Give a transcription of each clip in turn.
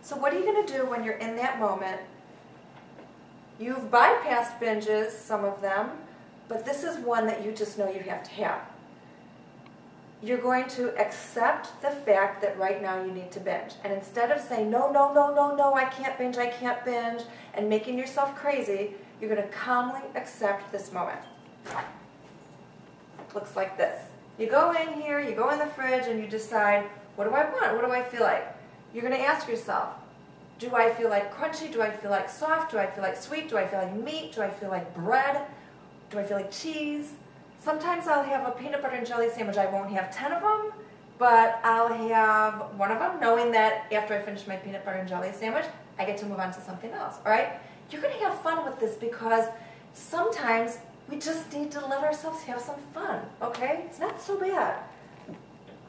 So what are you going to do when you're in that moment? You've bypassed binges, some of them, but this is one that you just know you have to have. You're going to accept the fact that right now you need to binge. And instead of saying, no, no, no, no, no, I can't binge, and making yourself crazy, you're going to calmly accept this moment. Looks like this. You go in here, you go in the fridge, and you decide, what do I want? What do I feel like? You're going to ask yourself, do I feel like crunchy? Do I feel like soft? Do I feel like sweet? Do I feel like meat? Do I feel like bread? Do I feel like cheese? Sometimes I'll have a peanut butter and jelly sandwich. I won't have 10 of them, but I'll have one of them, knowing that after I finish my peanut butter and jelly sandwich, I get to move on to something else, all right? You're going to have fun with this because sometimes we just need to let ourselves have some fun, okay? It's not so bad.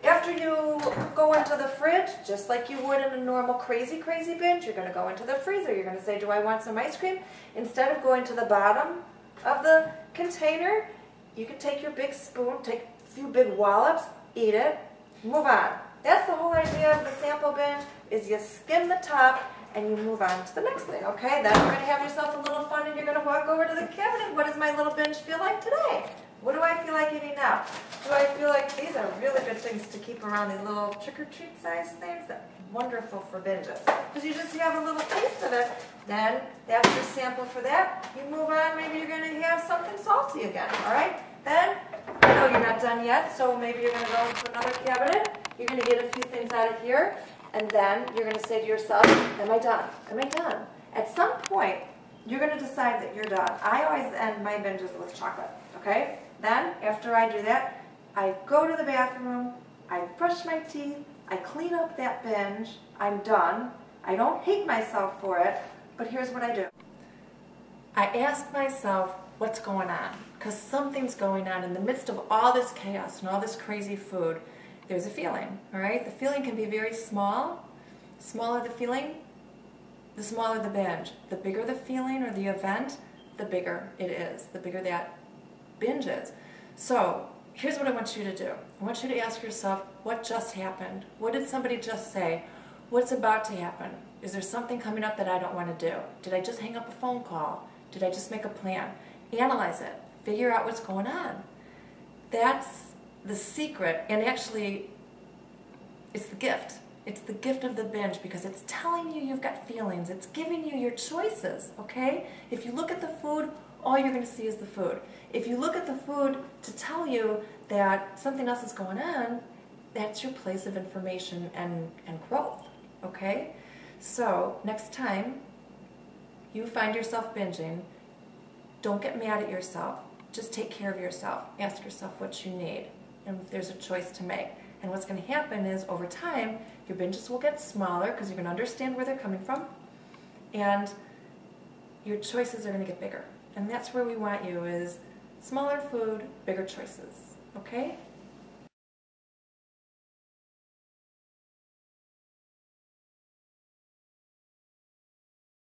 After you go into the fridge, just like you would in a normal crazy binge, you're going to go into the freezer. You're going to say, do I want some ice cream? Instead of going to the bottom of the container, you can take your big spoon, take a few big wallops, eat it, move on. That's the whole idea of the sample binge, is you skim the top and you move on to the next thing, okay? Then you're going to have yourself a little fun and you're going to walk over to the cabinet. What does my little binge feel like today? What do I feel like eating now? Do I feel like these are really good things to keep around, these little trick-or-treat size things? That's wonderful for binges. Because you just have a little taste of it. Then, that's your sample for that. You move on, maybe you're going to have something salty again, all right? Then, I know you're not done yet, so maybe you're going to go into another cabinet. You're going to get a few things out of here, and then you're going to say to yourself, am I done? Am I done? At some point, you're going to decide that you're done. I always end my binges with chocolate, okay? Then, after I do that, I go to the bathroom, I brush my teeth, I clean up that binge, I'm done. I don't hate myself for it, but here's what I do. I ask myself, what's going on? Because something's going on in the midst of all this chaos and all this crazy food. There's a feeling, all right? The feeling can be very small. The smaller the feeling, the smaller the binge. The bigger the feeling or the event, the bigger it is, the bigger that binge is. So here's what I want you to do. I want you to ask yourself, what just happened? What did somebody just say? What's about to happen? Is there something coming up that I don't want to do? Did I just hang up a phone call? Did I just make a plan? Analyze it. Figure out what's going on. That's the secret, and actually it's the gift. It's the gift of the binge because it's telling you you've got feelings. It's giving you your choices, okay? If you look at the food, all you're going to see is the food. If you look at the food to tell you that something else is going on, that's your place of information and growth, okay? So next time you find yourself binging, don't get mad at yourself. Just take care of yourself. Ask yourself what you need and if there's a choice to make. And what's going to happen is over time, your binges will get smaller because you're going to understand where they're coming from, and your choices are going to get bigger. And that's where we want you, is smaller food, bigger choices. Okay?